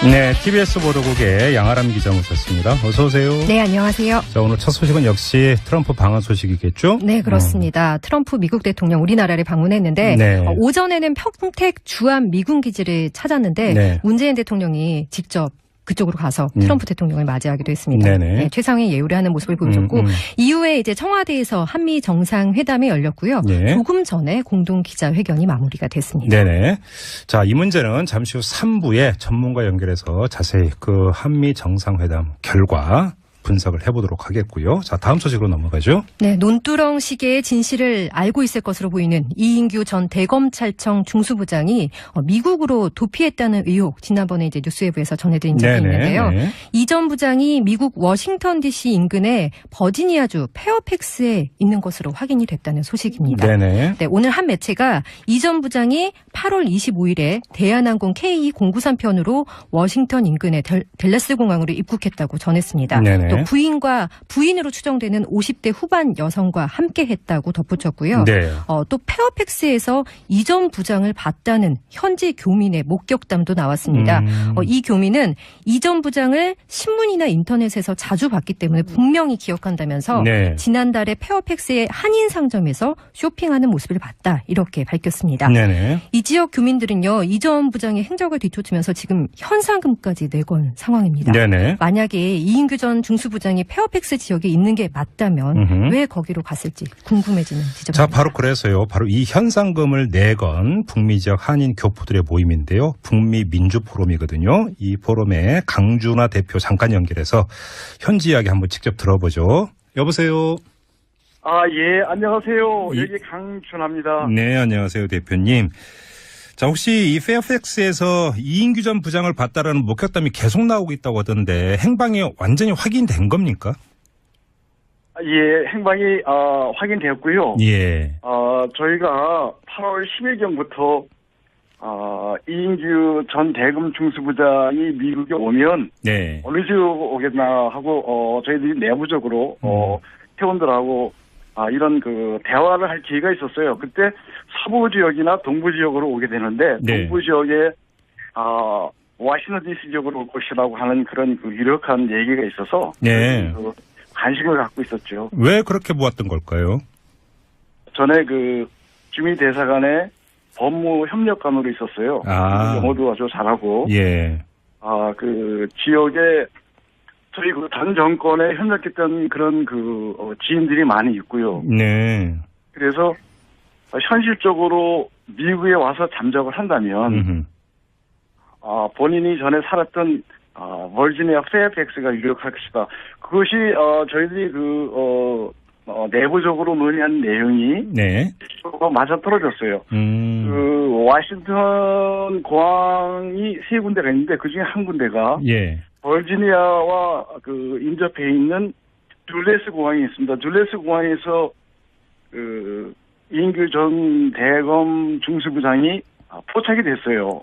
네, TBS 보도국의 양아람 기자 모셨습니다. 어서 오세요. 네, 안녕하세요. 자, 오늘 첫 소식은 역시 트럼프 방한 소식이겠죠? 네, 그렇습니다. 트럼프 미국 대통령 우리나라를 방문했는데 네. 오전에는 평택 주한 미군 기지를 찾았는데 네. 문재인 대통령이 직접 그쪽으로 가서 트럼프 대통령을 맞이하기도 했습니다. 네네. 네, 최상위 예우를 하는 모습을 보여줬고 이후에 이제 청와대에서 한미 정상회담이 열렸고요. 예. 조금 전에 공동 기자회견이 마무리가 됐습니다. 네네. 자, 이 문제는 잠시 후 3부에 전문가 연결해서 자세히 그 한미 정상회담 결과 분석을 해보도록 하겠고요. 자, 다음 소식으로 넘어가죠. 네, 논두렁 시계의 진실을 알고 있을 것으로 보이는 이인규 전 대검찰청 중수부장이 미국으로 도피했다는 의혹 지난번에 이제 뉴스웨브에서 전해드린 적이 있는데요. 이 전 부장이 미국 워싱턴 DC 인근의 버지니아주 페어팩스에 있는 것으로 확인이 됐다는 소식입니다. 네네. 네, 오늘 한 매체가 이 전 부장이 8월 25일에 대한항공 KE093편으로 워싱턴 인근의 댈러스 공항으로 입국했다고 전했습니다. 네네. 또 부인으로 추정되는 50대 후반 여성과 함께했다고 덧붙였고요. 네. 또 페어팩스에서 이 전 부장을 봤다는 현지 교민의 목격담도 나왔습니다. 이 교민은 이 전 부장을 신문이나 인터넷에서 자주 봤기 때문에 분명히 기억한다면서 네. 지난달에 페어팩스의 한인 상점에서 쇼핑하는 모습을 봤다 이렇게 밝혔습니다. 네네. 이 지역 교민들은요, 이 전 부장의 행적을 뒤쫓으면서 지금 현상금까지 내건 상황입니다. 네네. 만약에 이인규 전 중수부장이 페어팩스 지역에 있는 게 맞다면 왜 거기로 갔을지 궁금해지는 지점입니다. 자, 바로 그래서요. 바로 이 현상금을 내건 북미 지역 한인 교포들의 모임인데요. 북미 민주 포럼이거든요. 이 포럼의 강준하 대표 잠깐 연결해서 현지 이야기 한번 직접 들어보죠. 여보세요. 예, 안녕하세요. 여기 강준하입니다. 네, 안녕하세요, 대표님. 자, 혹시 이 페어팩스에서 이인규 전 부장을 봤다라는 목격담이 계속 나오고 있다고 하던데 행방이 완전히 확인된 겁니까? 예, 행방이 확인되었고요. 예. 저희가 8월 10일경부터 이인규 전 대검 중수부장이 미국에 오면 네. 어느 지역 오겠나 하고 저희들이 내부적으로 회원들하고 이런 그 대화를 할 기회가 있었어요. 그때 서부 지역이나 동부 지역으로 오게 되는데 네. 동부 지역에 워싱턴 DC 지역으로 올 것이라고 하는 그런 그 유력한 얘기가 있어서 네. 그 관심을 갖고 있었죠. 왜 그렇게 보았던 걸까요? 전에 그 주미 대사관에 법무 협력관으로 있었어요. 영어도 아주 잘하고. 예. 그 지역에 저희 그 당 정권에 협력했던 그런 그 지인들이 많이 있고요. 네. 그래서 현실적으로 미국에 와서 잠적을 한다면 본인이 전에 살았던 버지니아 페어팩스가 유력할 것이다. 그것이 저희들이 내부적으로 논의한 내용이 네. 맞아 떨어졌어요. 그 워싱턴 공항이 세 군데가 있는데 그 중에 한 군데가 예. 버지니아와 그 인접해 있는 둘레스 공항이 있습니다. 둘레스 공항에서 그 이인규 전 대검 중수부장이 포착이 됐어요.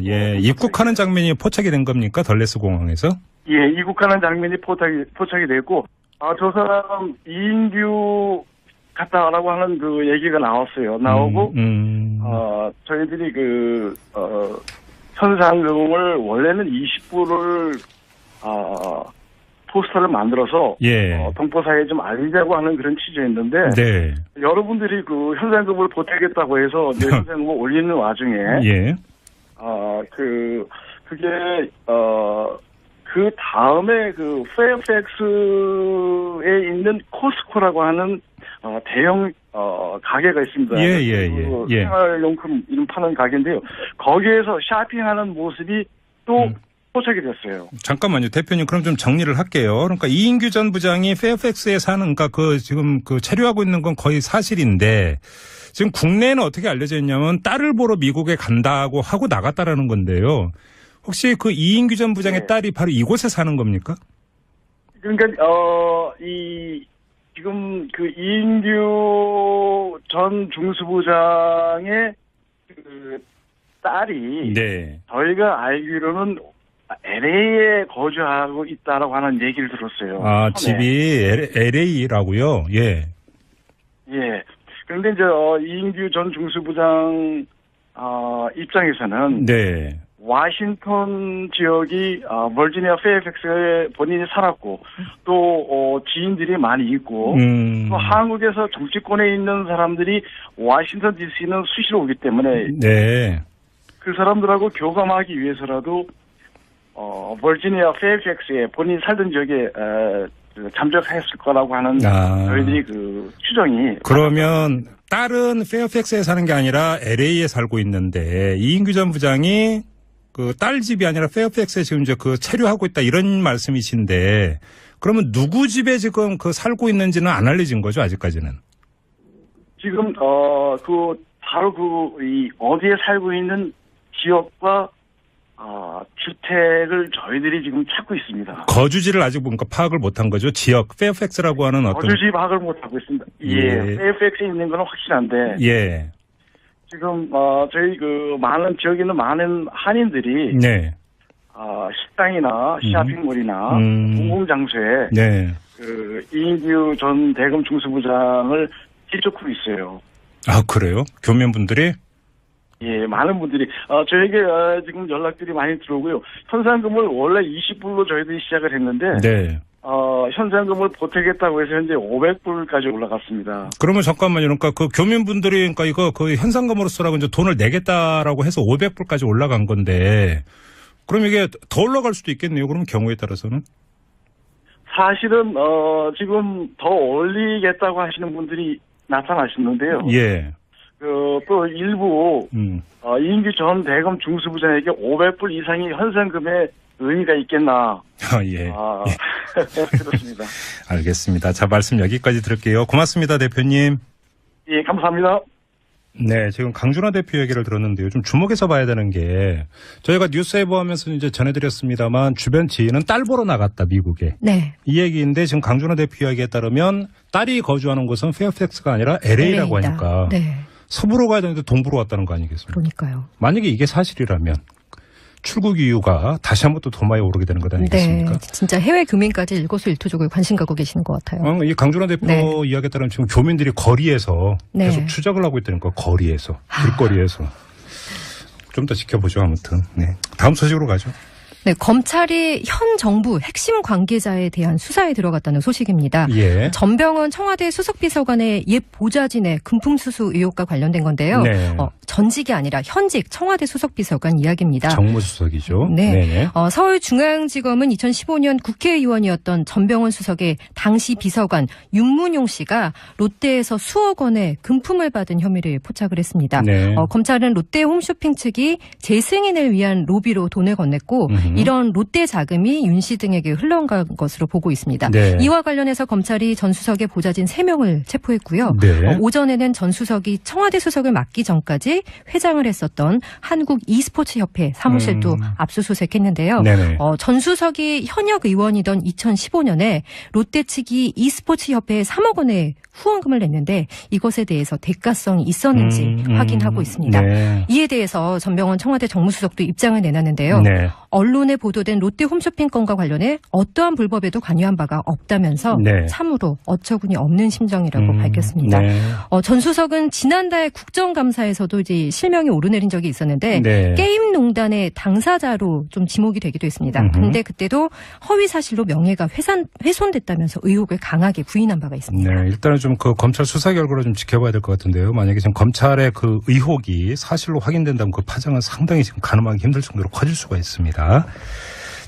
예. 입국하는 장면이 포착이 된 겁니까? 덜레스 공항에서? 예, 입국하는 장면이 포착이 됐고, 저 사람 이인규 같다라고 하는 그 얘기가 나왔어요. 나오고, 저희들이 현상금을 원래는 20불을 포스터를 만들어서 동포사회에 좀 알리자고 하는 그런 취지였는데 네. 여러분들이 그 현상금을 보태겠다고 해서 내 현상금을 올리는 와중에 그게 그 다음에 그 페어팩스에 있는 코스코라고 하는 대형 가게가 있습니다. 생활용품 이름 파는 가게인데요. 거기에서 쇼핑하는 모습이 또 포착이 됐어요. 잠깐만요, 대표님. 그럼 좀 정리를 할게요. 그러니까 이인규 전 부장이 페어팩스에 사는, 그러니까 지금 체류하고 있는 건 거의 사실인데 지금 국내에는 어떻게 알려져 있냐면 딸을 보러 미국에 간다고 하고 나갔다라는 건데요. 혹시 그 이인규 전 부장의 딸이 바로 이곳에 사는 겁니까? 그러니까 지금 그 이인규 전 중수부장의 그 딸이 저희가 알기로는 LA에 거주하고 있다라고 하는 얘기를 들었어요. 집이 LA라고요? 예. 예. 그런데 이제 이인규 전 중수부장 입장에서는 워싱턴 지역이 버지니아 페어팩스에 본인이 살았고 또 지인들이 많이 있고 또 한국에서 정치권에 있는 사람들이 워싱턴 DC는 수시로 오기 때문에 네. 그 사람들하고 교감하기 위해서라도 버지니아 페어팩스에 본인이 살던 지역에 잠적했을 거라고 하는 저희들이 그 추정이. 그러면 딸은 페어팩스에 사는 게 아니라 LA에 살고 있는데 이인규 전 부장이 그 딸 집이 아니라 페어팩스에 지금 이제 그 체류하고 있다 이런 말씀이신데 그러면 누구 집에 지금 그 살고 있는지는 안 알려진 거죠 아직까지는? 지금 바로 이 어디에 살고 있는 지역과 주택을 저희들이 지금 찾고 있습니다. 거주지를 아직 뭔가 파악을 못한 거죠? 지역 페어팩스라고 하는 어떤 거주지 파악을 못하고 있습니다. 예, 페어팩스에 있는 건 확실한데. 예. 지금 저희 그 많은 지역에 있는 많은 한인들이 네. 식당이나 쇼핑몰이나 공공장소에 네. 그 이인규 전 대검 중수부장을 일조하고 있어요. 아 그래요? 교민분들이? 예, 많은 분들이 저에게 지금 연락들이 많이 들어오고요. 현상금을 원래 20불로 저희들이 시작을 했는데 네. 현상금을 보태겠다고 해서 현재 500불까지 올라갔습니다. 그러면 잠깐만요. 그러니까 그 교민분들이 그러니까 이거 그 현상금으로 쓰라고 이제 돈을 내겠다라고 해서 500불까지 올라간 건데 그럼 이게 더 올라갈 수도 있겠네요. 그러면 경우에 따라서는. 사실은 지금 더 올리겠다고 하시는 분들이 나타나시는데요. 예. 또 일부 이인규 전 대검 중수부장에게 500불 이상의 현상금의 의미가 있겠나. 예. 그렇습니다. 알겠습니다. 자, 말씀 여기까지 들을게요. 고맙습니다, 대표님. 예, 감사합니다. 네, 지금 강준하 대표 얘기를 들었는데요. 좀 주목해서 봐야 되는 게 저희가 뉴스웨브 하면서 이제 전해드렸습니다만 주변 지인은 딸 보러 나갔다, 미국에. 네. 이 얘기인데 지금 강준하 대표 이야기에 따르면 딸이 거주하는 곳은 페어팩스가 아니라 LA라고 LA다. 하니까. 네. 서부로 가야 되는데 동부로 왔다는 거 아니겠습니까? 그러니까요. 만약에 이게 사실이라면 출국 이유가 다시 한번 또 도마에 오르게 되는 것 아니겠습니까? 네, 진짜 해외 교민까지 일거수일투족을 관심 갖고 계시는 것 같아요. 이 강준하 대표 네. 이야기에 따르면 지금 교민들이 거리에서 네. 계속 추적을 하고 있다는 거, 거리에서, 길거리에서. 좀 더 지켜보죠, 아무튼. 네. 다음 소식으로 가죠. 네, 검찰이 현 정부 핵심 관계자에 대한 수사에 들어갔다는 소식입니다. 예. 전병헌 청와대 수석비서관의 옛 보좌진의 금품수수 의혹과 관련된 건데요. 네. 전직이 아니라 현직 청와대 수석비서관 이야기입니다. 정무수석이죠. 네. 네네. 서울중앙지검은 2015년 국회의원이었던 전병헌 수석의 당시 비서관 윤문용 씨가 롯데에서 수억 원의 금품을 받은 혐의를 포착을 했습니다. 네. 검찰은 롯데 홈쇼핑 측이 재승인을 위한 로비로 돈을 건넸고 이런 롯데 자금이 윤 씨 등에게 흘러간 것으로 보고 있습니다. 네. 이와 관련해서 검찰이 전 수석의 보좌진 3명을 체포했고요. 네. 오전에는 전 수석이 청와대 수석을 맡기 전까지 회장을 했었던 한국 e스포츠협회 사무실도 압수수색했는데요. 네네. 전 수석이 현역 의원이던 2015년에 롯데 측이 e스포츠협회에 3억 원의 후원금을 냈는데 이것에 대해서 대가성이 있었는지 확인하고 있습니다. 네. 이에 대해서 전병헌 청와대 정무수석도 입장을 내놨는데요. 네. 언론에 보도된 롯데 홈쇼핑 건과 관련해 어떠한 불법에도 관여한 바가 없다면서 네. 참으로 어처구니 없는 심정이라고 밝혔습니다. 네. 전 수석은 지난달 국정감사에서도 이제 실명이 오르내린 적이 있었는데 네. 게임농단의 당사자로 좀 지목이 되기도 했습니다. 그런데 그때도 허위 사실로 명예가 훼손됐다면서 의혹을 강하게 부인한 바가 있습니다. 네, 일단은 좀 그 검찰 수사 결과를 좀 지켜봐야 될 것 같은데요. 만약에 지금 검찰의 그 의혹이 사실로 확인된다면 그 파장은 상당히 지금 가늠하기 힘들 정도로 커질 수가 있습니다.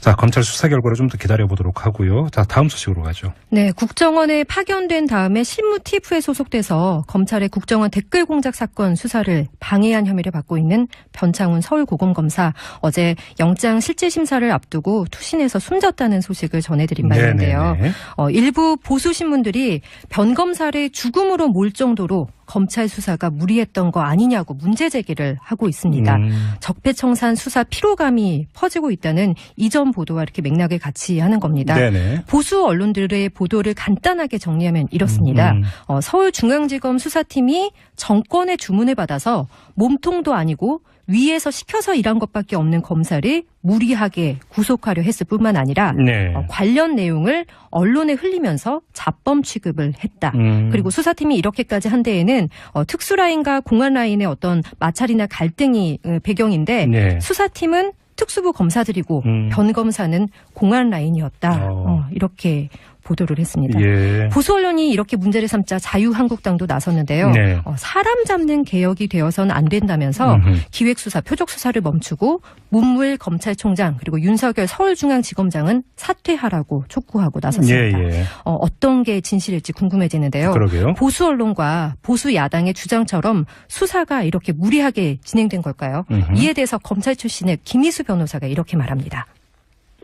자, 검찰 수사 결과를 좀 더 기다려보도록 하고요. 자, 다음 소식으로 가죠. 네, 국정원에 파견된 다음에 실무 TF에 소속돼서 검찰의 국정원 댓글 공작 사건 수사를 방해한 혐의를 받고 있는 변창훈 서울고검검사 어제 영장 실질 심사를 앞두고 투신해서 숨졌다는 소식을 전해드린 바 있는데요. 일부 보수 신문들이 변 검사를 죽음으로 몰 정도로 검찰 수사가 무리했던 거 아니냐고 문제 제기를 하고 있습니다. 적폐청산 수사 피로감이 퍼지고 있다는 이전 보도와 이렇게 맥락을 같이 하는 겁니다. 네네. 보수 언론들의 보도를 간단하게 정리하면 이렇습니다. 서울중앙지검 수사팀이 정권의 주문을 받아서 몸통도 아니고 위에서 시켜서 일한 것밖에 없는 검사를 무리하게 구속하려 했을 뿐만 아니라 네. 관련 내용을 언론에 흘리면서 잡범 취급을 했다. 그리고 수사팀이 이렇게까지 한 데에는 특수라인과 공안라인의 어떤 마찰이나 갈등이 배경인데 네. 수사팀은 특수부 검사들이고 변 검사는 공안 라인이었다. 이렇게 보도를 했습니다. 예. 보수 언론이 이렇게 문제를 삼자 자유한국당도 나섰는데요. 네. 사람 잡는 개혁이 되어서는 안 된다면서 기획수사, 표적수사를 멈추고 문무일 검찰총장 그리고 윤석열 서울중앙지검장은 사퇴하라고 촉구하고 나섰습니다. 예. 어떤 게 진실일지 궁금해지는데요. 그러게요. 보수 언론과 보수 야당의 주장처럼 수사가 이렇게 무리하게 진행된 걸까요? 이에 대해서 검찰 출신의 김희수 변호사가 이렇게 말합니다.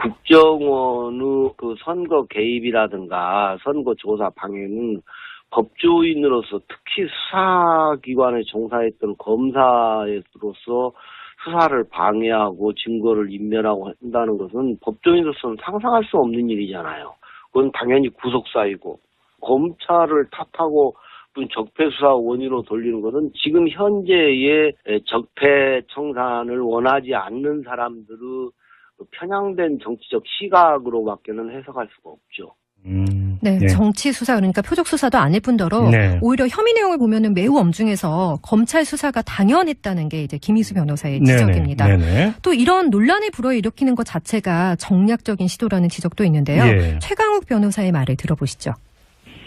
국정원의 그 선거 개입이라든가 선거 조사 방해는 법조인으로서 특히 수사기관에 종사했던 검사로서 수사를 방해하고 증거를 인멸하고 한다는 것은 법조인으로서는 상상할 수 없는 일이잖아요. 그건 당연히 구속사이고 검찰을 탓하고 적폐수사 원인으로 돌리는 것은 지금 현재의 적폐 청산을 원하지 않는 사람들의 편향된 정치적 시각으로밖에는 해석할 수가 없죠. 네, 예. 정치 수사 그러니까 표적 수사도 아닐 뿐더러 오히려 혐의 내용을 보면은 매우 엄중해서 검찰 수사가 당연했다는 게 이제 김희수 변호사의 지적입니다. 또 이런 논란을 불어일으키는 것 자체가 정략적인 시도라는 지적도 있는데요. 최강욱 변호사의 말을 들어보시죠.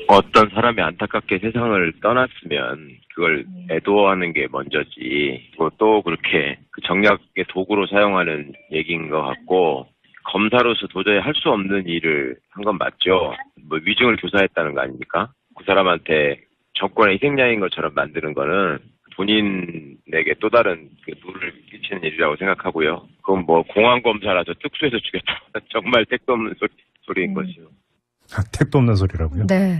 어떤 사람이 안타깝게 세상을 떠났으면 그걸 애도하는 게 먼저지. 또 그렇게 그 정략의 도구로 사용하는 얘기인 것 같고 검사로서 도저히 할 수 없는 일을 한 건 맞죠. 뭐 위증을 조사했다는 거 아닙니까? 그 사람한테 정권의 희생양인 것처럼 만드는 거는 본인에게 또 다른 누를 끼치는 일이라고 생각하고요. 그건 뭐 공안검사라서 특수해서 죽였다. 정말 택도 없는 소리인 거죠. 택도 없는 소리라고요? 네.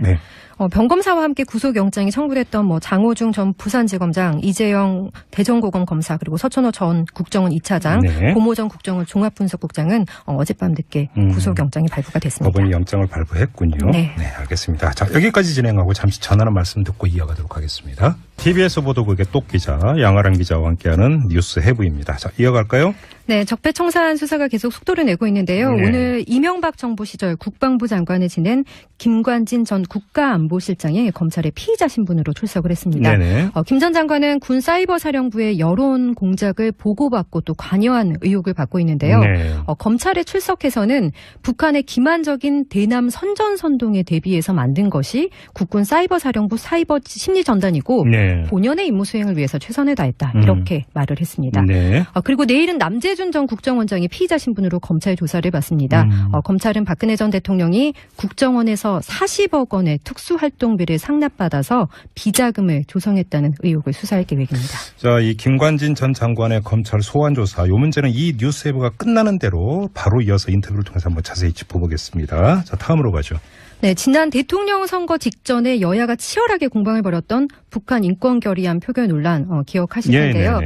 변검사와 함께 구속영장이 청구됐던 뭐 장호중 전 부산지검장, 이재영 대전고검 검사, 그리고 서천호 전 국정원 2차장, 고모 전 국정원 종합분석국장은 어젯밤 늦게 구속영장이 발부가 됐습니다. 법원이 영장을 발부했군요. 네, 알겠습니다. 자, 여기까지 진행하고 잠시 전하는 말씀 듣고 이어가도록 하겠습니다. TBS 보도국의 똑 기자, 양아랑 기자와 함께하는 뉴스 해부입니다. 자, 이어갈까요? 네, 적폐청산 수사가 계속 속도를 내고 있는데요. 오늘 이명박 정부 시절 국방부 장관을 지낸 김관진 전 국가안보실장이 검찰의 피의자 신분으로 출석을 했습니다. 김 전 장관은 군 사이버사령부의 여론 공작을 보고받고 또 관여한 의혹을 받고 있는데요. 검찰에 출석해서는 북한의 기만적인 대남 선전선동에 대비해서 만든 것이 국군 사이버사령부 사이버 심리전단이고 본연의 임무 수행을 위해서 최선을 다했다. 이렇게 말을 했습니다. 그리고 내일은 남재준 전 국정원장이 피의자 신분으로 검찰 조사를 받습니다. 검찰은 박근혜 전 대통령이 국정원에서 40억 원의 특수활동비를 상납받아서 비자금을 조성했다는 의혹을 수사할 계획입니다. 자, 이 김관진 전 장관의 검찰 소환 조사, 이 문제는 이 뉴스 해부가 끝나는 대로 바로 이어서 인터뷰를 통해서 한번 자세히 짚어보겠습니다. 자, 다음으로 가죠. 네, 지난 대통령 선거 직전에 여야가 치열하게 공방을 벌였던 북한 인권 결의안 표결 논란 기억하실 텐데요.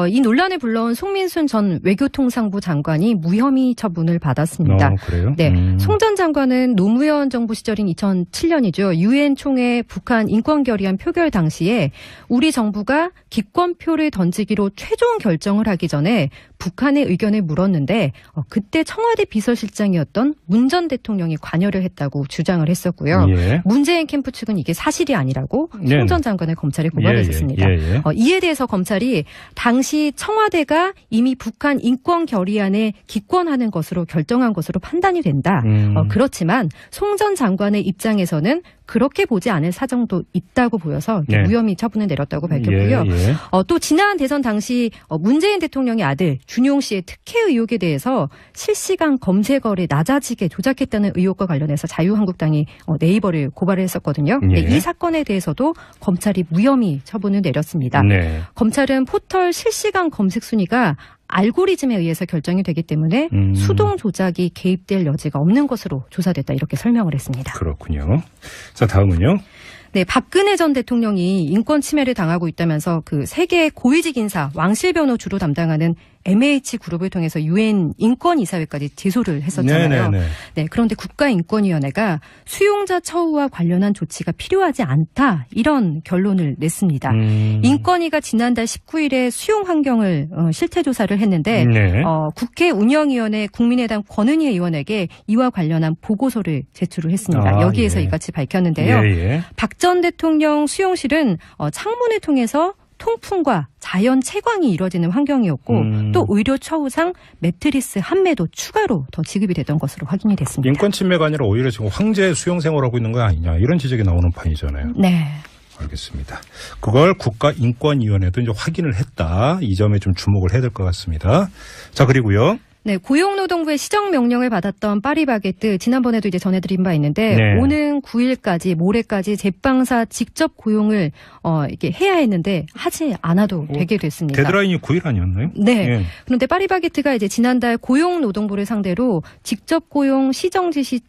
이 논란을 불러온 송민순 전 외교통상부 장관이 무혐의 처분을 받았습니다. 그래요? 네, 송 전 장관은 노무현 정부 시절인 2007년이죠. 유엔 총회 북한 인권 결의안 표결 당시에 우리 정부가 기권표를 던지기로 최종 결정을 하기 전에 북한의 의견을 물었는데 그때 청와대 비서실장이었던 문 전 대통령이 관여를 했다고 주장을 했었고요. 문재인 캠프 측은 이게 사실이 아니라고 송 전 장관을 검찰에 고발했었습니다. 이에 대해서 검찰이 당시 청와대가 이미 북한 인권 결의안에 기권하는 것으로 결정한 것으로 판단이 된다. 그렇지만 송 전 장관의 입장에서는 그렇게 보지 않을 사정도 있다고 보여서 무혐의 처분을 내렸다고 밝혔고요. 또 지난 대선 당시 문재인 대통령의 아들 준용 씨의 특혜 의혹에 대해서 실시간 검색어를 낮아지게 조작했다는 의혹과 관련해서 자유한국당이 네이버를 고발을 했었거든요. 이 사건에 대해서도 검찰이 무혐의 처분을 내렸습니다. 검찰은 포털 실시간 검색 순위가 알고리즘에 의해서 결정이 되기 때문에 수동 조작이 개입될 여지가 없는 것으로 조사됐다 이렇게 설명을 했습니다. 그렇군요. 자, 다음은요. 네, 박근혜 전 대통령이 인권 침해를 당하고 있다면서 그 세계 고위직 인사 왕실변호 주로 담당하는 MH그룹을 통해서 유엔 인권이사회까지 제소를 했었잖아요. 네, 그런데 국가인권위원회가 수용자 처우와 관련한 조치가 필요하지 않다 이런 결론을 냈습니다. 인권위가 지난달 19일에 수용 환경을 실태조사를 했는데 국회 운영위원회 국민의당 권은희 의원에게 이와 관련한 보고서를 제출을 했습니다. 여기에서 이같이 밝혔는데요. 박 전 대통령 수용실은 창문을 통해서 통풍과 자연 채광이 이루어지는 환경이었고 또 의료 처우상 매트리스 한 매도 추가로 더 지급이 되던 것으로 확인이 됐습니다. 인권 침해가 아니라 오히려 지금 황제 수용 생활하고 있는 거 아니냐 이런 지적이 나오는 판이잖아요. 네. 알겠습니다. 그걸 국가인권위원회도 이제 확인을 했다. 이 점에 좀 주목을 해야 될 것 같습니다. 자, 그리고요. 네, 고용노동부의 시정 명령을 받았던 파리바게뜨 지난번에도 이제 전해드린 바 있는데 네. 오는 9일까지 모레까지 제빵사 직접 고용을 이게 해야 했는데 하지 않아도 되게 됐습니다. 데드라인이 9일 아니었나요? 네. 예. 그런데 파리바게뜨가 이제 지난달 고용노동부를 상대로 직접 고용 시정 지시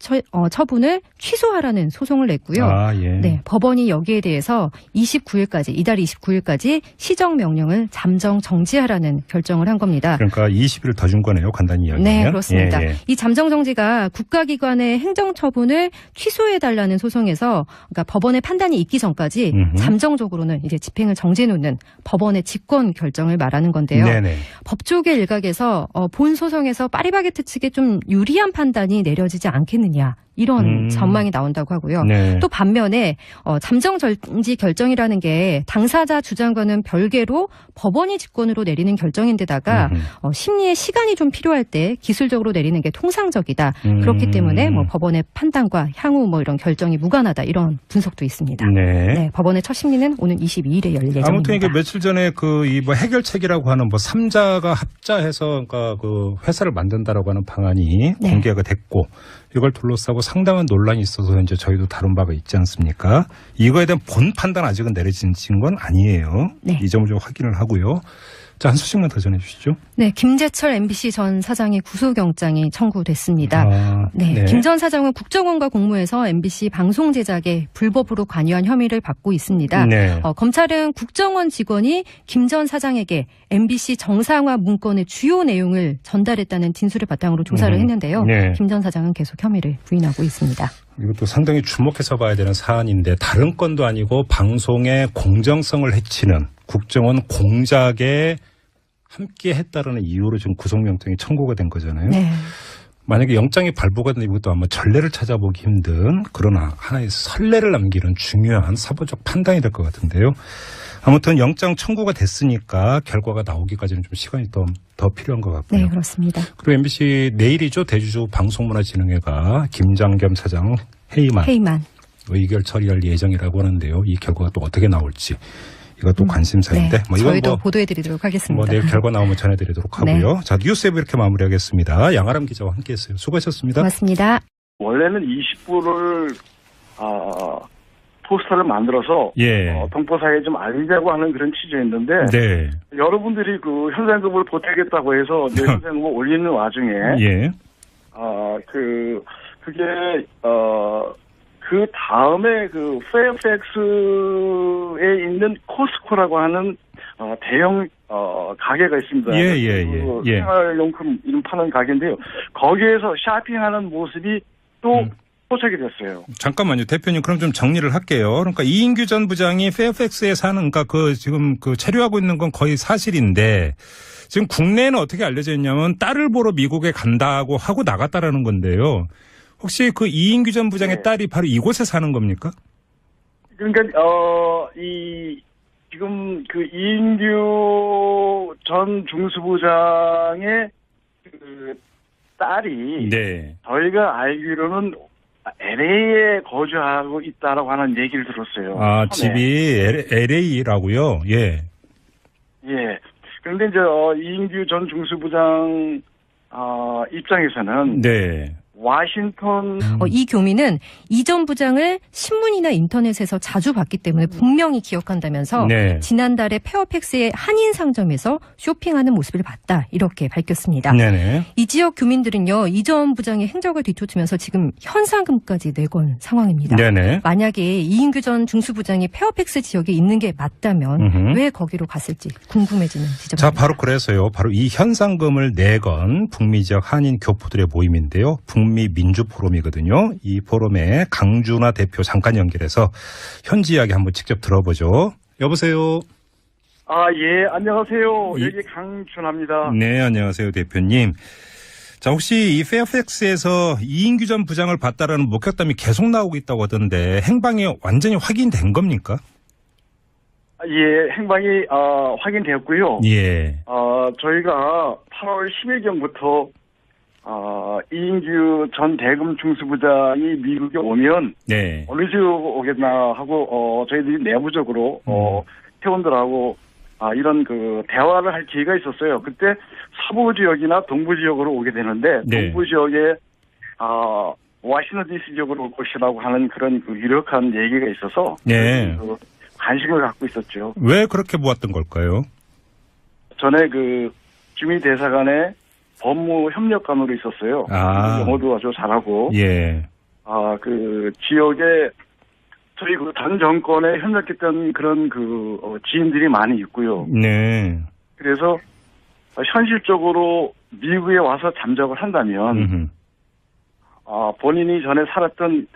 처분을 취소하라는 소송을 냈고요. 아, 예. 네, 법원이 여기에 대해서 29일까지 이달 29일까지 시정 명령을 잠정 정지하라는 결정을 한 겁니다. 그러니까 20일을 더 준 거네요. 간단히 이야기하면. 네, 그렇습니다. 예, 예. 이 잠정 정지가 국가기관의 행정처분을 취소해달라는 소송에서 그러니까 법원의 판단이 있기 전까지 잠정적으로는 이제 집행을 정지해놓는 법원의 직권 결정을 말하는 건데요. 네네. 법조계 일각에서 본 소송에서 파리바게뜨 측에 좀 유리한 판단이 내려지지 않겠느냐. 이런 전망이 나온다고 하고요. 네. 또 반면에 잠정 정지 결정이라는 게 당사자 주장과는 별개로 법원이 직권으로 내리는 결정인데다가 심리의 시간이 좀 필요할 때 기술적으로 내리는 게 통상적이다. 그렇기 때문에 뭐 법원의 판단과 향후 뭐 이런 결정이 무관하다. 이런 분석도 있습니다. 네. 네, 법원의 첫 심리는 오는 22일에 열릴 예정입니다. 아무튼 이게 며칠 전에 뭐 해결책이라고 하는 뭐 3자가 합자해서 그러니까 그 회사를 만든다라고 하는 방안이 네. 공개가 됐고 이걸 둘러싸고 상당한 논란이 있어서 이제 저희도 다룬 바가 있지 않습니까? 이거에 대한 본 판단 아직은 내려진 건 아니에요. 네. 이 점을 좀 확인을 하고요. 자, 한 소식만 더 전해 주시죠. 네, 김재철 MBC 전 사장의 구속영장이 청구됐습니다. 네, 네. 김 전 사장은 국정원과 공모해서 MBC 방송 제작에 불법으로 관여한 혐의를 받고 있습니다. 네. 검찰은 국정원 직원이 김 전 사장에게 MBC 정상화 문건의 주요 내용을 전달했다는 진술을 바탕으로 조사를 했는데요. 네. 김 전 사장은 계속 혐의를 부인하고 있습니다. 이것도 상당히 주목해서 봐야 되는 사안인데 다른 건도 아니고 방송의 공정성을 해치는 국정원 공작에 함께 했다라는 이유로 지금 구속영장이 청구가 된 거잖아요. 네. 만약에 영장이 발부가 되면 이것도 아마 전례를 찾아보기 힘든 그러나 하나의 선례를 남기는 중요한 사법적 판단이 될 것 같은데요. 아무튼 영장 청구가 됐으니까 결과가 나오기까지는 좀 시간이 더 필요한 것 같고요. 네, 그렇습니다. 그리고 MBC 내일이죠. 대주주 방송문화진흥회가 김장겸 사장 회의만 의결 처리할 예정이라고 하는데요. 이 결과가 또 어떻게 나올지 이것도 관심사인데 네, 뭐 이건 저희도 보도해드리도록 하겠습니다. 뭐 내일 결과 나오면 전해드리도록 하고요. 자, 뉴스웨브 이렇게 마무리하겠습니다. 양아람 기자와 함께했어요. 수고하셨습니다. 고맙습니다. 원래는 20부를 포스터를 만들어서 동포사회에 좀 알리자고 하는 그런 취지였는데 네. 여러분들이 그 현상금을 보태겠다고 해서 내 현상금을 올리는 와중에 그게 그 다음에 그 페어팩스에 있는 코스코라고 하는 대형 가게가 있습니다. 생활용품 이런 파는 가게인데요. 거기에서 쇼핑하는 모습이 또 포착이 됐어요. 잠깐만요, 대표님. 그럼 좀 정리를 할게요. 그러니까 이인규 전 부장이 페어팩스에 사는, 그러니까 지금 체류하고 있는 건 거의 사실인데 지금 국내에는 어떻게 알려져 있냐면 딸을 보러 미국에 간다고 하고 나갔다라는 건데요. 혹시 그 이인규 전 부장의 딸이 바로 이곳에 사는 겁니까? 그러니까 지금 그 이인규 전 중수부장의 그 딸이 저희가 알기로는 LA에 거주하고 있다라고 하는 얘기를 들었어요. 아, 집이 LA라고요? 예. 그런데 이제 이인규 전 중수부장 입장에서는 워싱턴 이 교민은 이 전 부장을 신문이나 인터넷에서 자주 봤기 때문에 분명히 기억한다면서 지난달에 페어팩스의 한인 상점에서 쇼핑하는 모습을 봤다 이렇게 밝혔습니다. 이 지역 교민들은요 이 전 부장의 행적을 뒤쫓으면서 지금 현상금까지 내건 상황입니다. 만약에 이인규 전 중수부장이 페어팩스 지역에 있는 게 맞다면 왜 거기로 갔을지 궁금해지는 지점입니다. 자, 바로 그래서요. 바로 이 현상금을 내건 북미 지역 한인 교포들의 모임인데요. 북미 민주포럼이거든요. 이 포럼에 강준하 대표 잠깐 연결해서 현지 이야기 한번 직접 들어보죠. 여보세요. 예, 안녕하세요. 여기 강준하입니다. 네, 안녕하세요, 대표님. 자, 혹시 이 페어팩스에서 이인규 전 부장을 봤다라는 목격담이 계속 나오고 있다고 하던데 행방이 완전히 확인된 겁니까? 예, 행방이 확인되었고요. 예. 저희가 8월 10일경부터 이인규 전 대검 중수부장이 미국에 오면 네. 어느 주 오겠나 하고 저희들이 내부적으로 회원들하고 이런 그 대화를 할 기회가 있었어요. 그때 서부 지역이나 동부 지역으로 오게 되는데 네. 동부 지역에 워싱턴 DC 지역으로 올 것이라고 하는 그런 그 유력한 얘기가 있어서 네. 그 관심을 갖고 있었죠. 왜 그렇게 모았던 걸까요? 전에 그 주미 대사관에 법무 협력관으로 있었어요. 영어도 아주 잘하고. 예. 그 지역에 저희 그 당 정권에 협력했던 그런 그 지인들이 많이 있고요. 네. 그래서 현실적으로 미국에 와서 잠적을 한다면 본인이 전에 살았던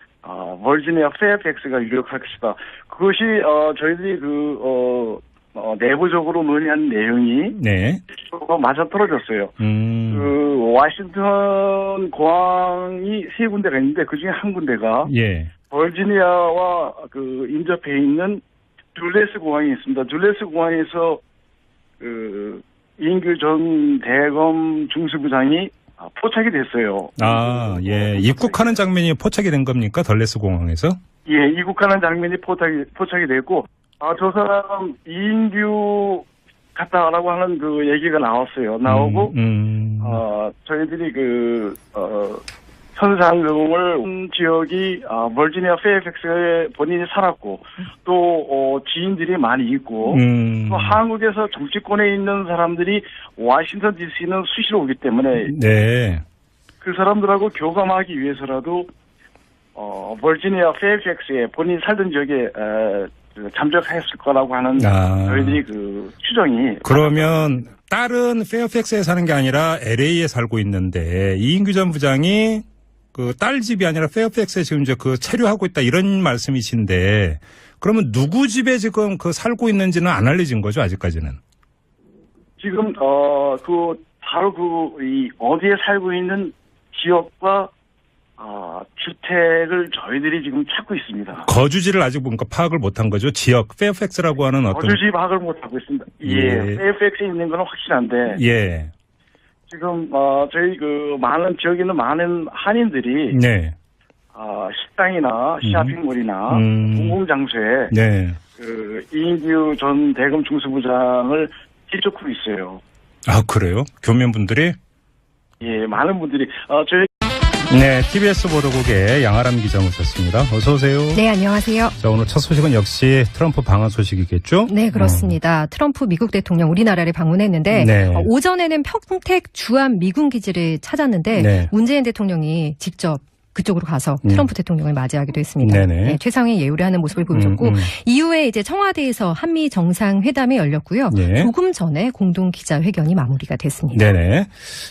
버지니아 페어팩스가 유력할 것이다. 그것이 저희들이 내부적으로 논의한 내용이 네. 맞아떨어졌어요. 그 워싱턴 공항이 3군데가 있는데 그중에 한 군데가 예. 버지니아와 그 인접해 있는 둘레스 공항이 있습니다. 둘레스 공항에서 그 이인규 전 대검 중수부장이 포착이 됐어요. 예. 입국하는 장면이 포착이 된 겁니까? 덜레스 공항에서? 예, 입국하는 장면이 포착이 됐고, 저 사람 이인규 같다라고 하는 그 얘기가 나왔어요. 나오고, 저희들이 현상금을 지역이 버지니아 페어팩스에 본인이 살았고 또 지인들이 많이 있고 또 한국에서 정치권에 있는 사람들이 워싱턴 DC는 수시로 오기 때문에 네. 그 사람들하고 교감하기 위해서라도 버지니아 페어팩스에 본인이 살던 지역에 잠적했을 거라고 하는 저희들이 그 추정이. 그러면 딸은 페어팩스에 사는 게 아니라 LA에 살고 있는데 이인규 전 부장이 그 딸 집이 아니라 페어팩스에 지금 이제 그 체류하고 있다 이런 말씀이신데 그러면 누구 집에 지금 그 살고 있는지는 안 알려진 거죠 아직까지는? 지금 바로 이 어디에 살고 있는 지역과 주택을 저희들이 지금 찾고 있습니다. 거주지를 아직 뭔가 파악을 못한 거죠. 지역 페어팩스라고 하는 어떤 거주지 파악을 못하고 있습니다. 예, 페어팩스에 있는 건 확실한데. 예. 지금 저희 많은 지역에 있는 많은 한인들이 네. 식당이나 쇼핑몰이나 공공장소에 네. 이인규 전 대검 중수부장을 지적하고 있어요. 그래요? 교민분들이? 예, 많은 분들이 저희. 네, TBS 보도국의 양아람 기자 모셨습니다. 어서 오세요. 네, 안녕하세요. 자, 오늘 첫 소식은 역시 트럼프 방한 소식이겠죠? 네, 그렇습니다. 트럼프 미국 대통령 우리나라를 방문했는데 네. 오전에는 평택 주한 미군 기지를 찾았는데 네. 문재인 대통령이 직접 그쪽으로 가서 트럼프 대통령을 맞이하기도 했습니다. 네, 최상의 예우를 하는 모습을 보여줬고 이후에 이제 청와대에서 한미 정상회담이 열렸고요. 네. 조금 전에 공동 기자회견이 마무리가 됐습니다. 네네.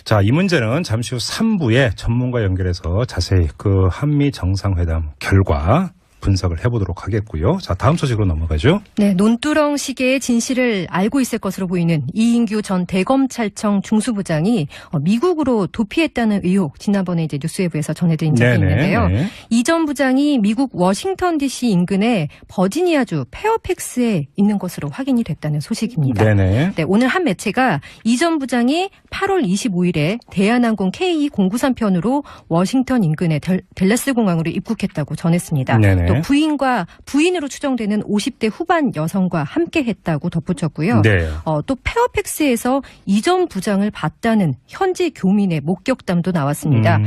자, 이 문제는 잠시 후 3부에 전문가 연결해서 자세히 그 한미 정상회담 결과 분석을 해보도록 하겠고요. 자, 다음 소식으로 넘어가죠. 네, 논두렁 시계의 진실을 알고 있을 것으로 보이는 이인규 전 대검찰청 중수부장이 미국으로 도피했다는 의혹 지난번에 이제 뉴스웨브에서 전해드린 적이 있는데요. 이 전 부장이 미국 워싱턴 DC 인근의 버지니아주 페어팩스에 있는 것으로 확인이 됐다는 소식입니다. 네네. 네, 오늘 한 매체가 이 전 부장이 8월 25일에 대한항공 KE093편으로 워싱턴 인근의 댈러스 공항으로 입국했다고 전했습니다. 네네. 또 부인으로 추정되는 50대 후반 여성과 함께했다고 덧붙였고요. 네. 또 페어팩스에서 이 전 부장을 봤다는 현지 교민의 목격담도 나왔습니다.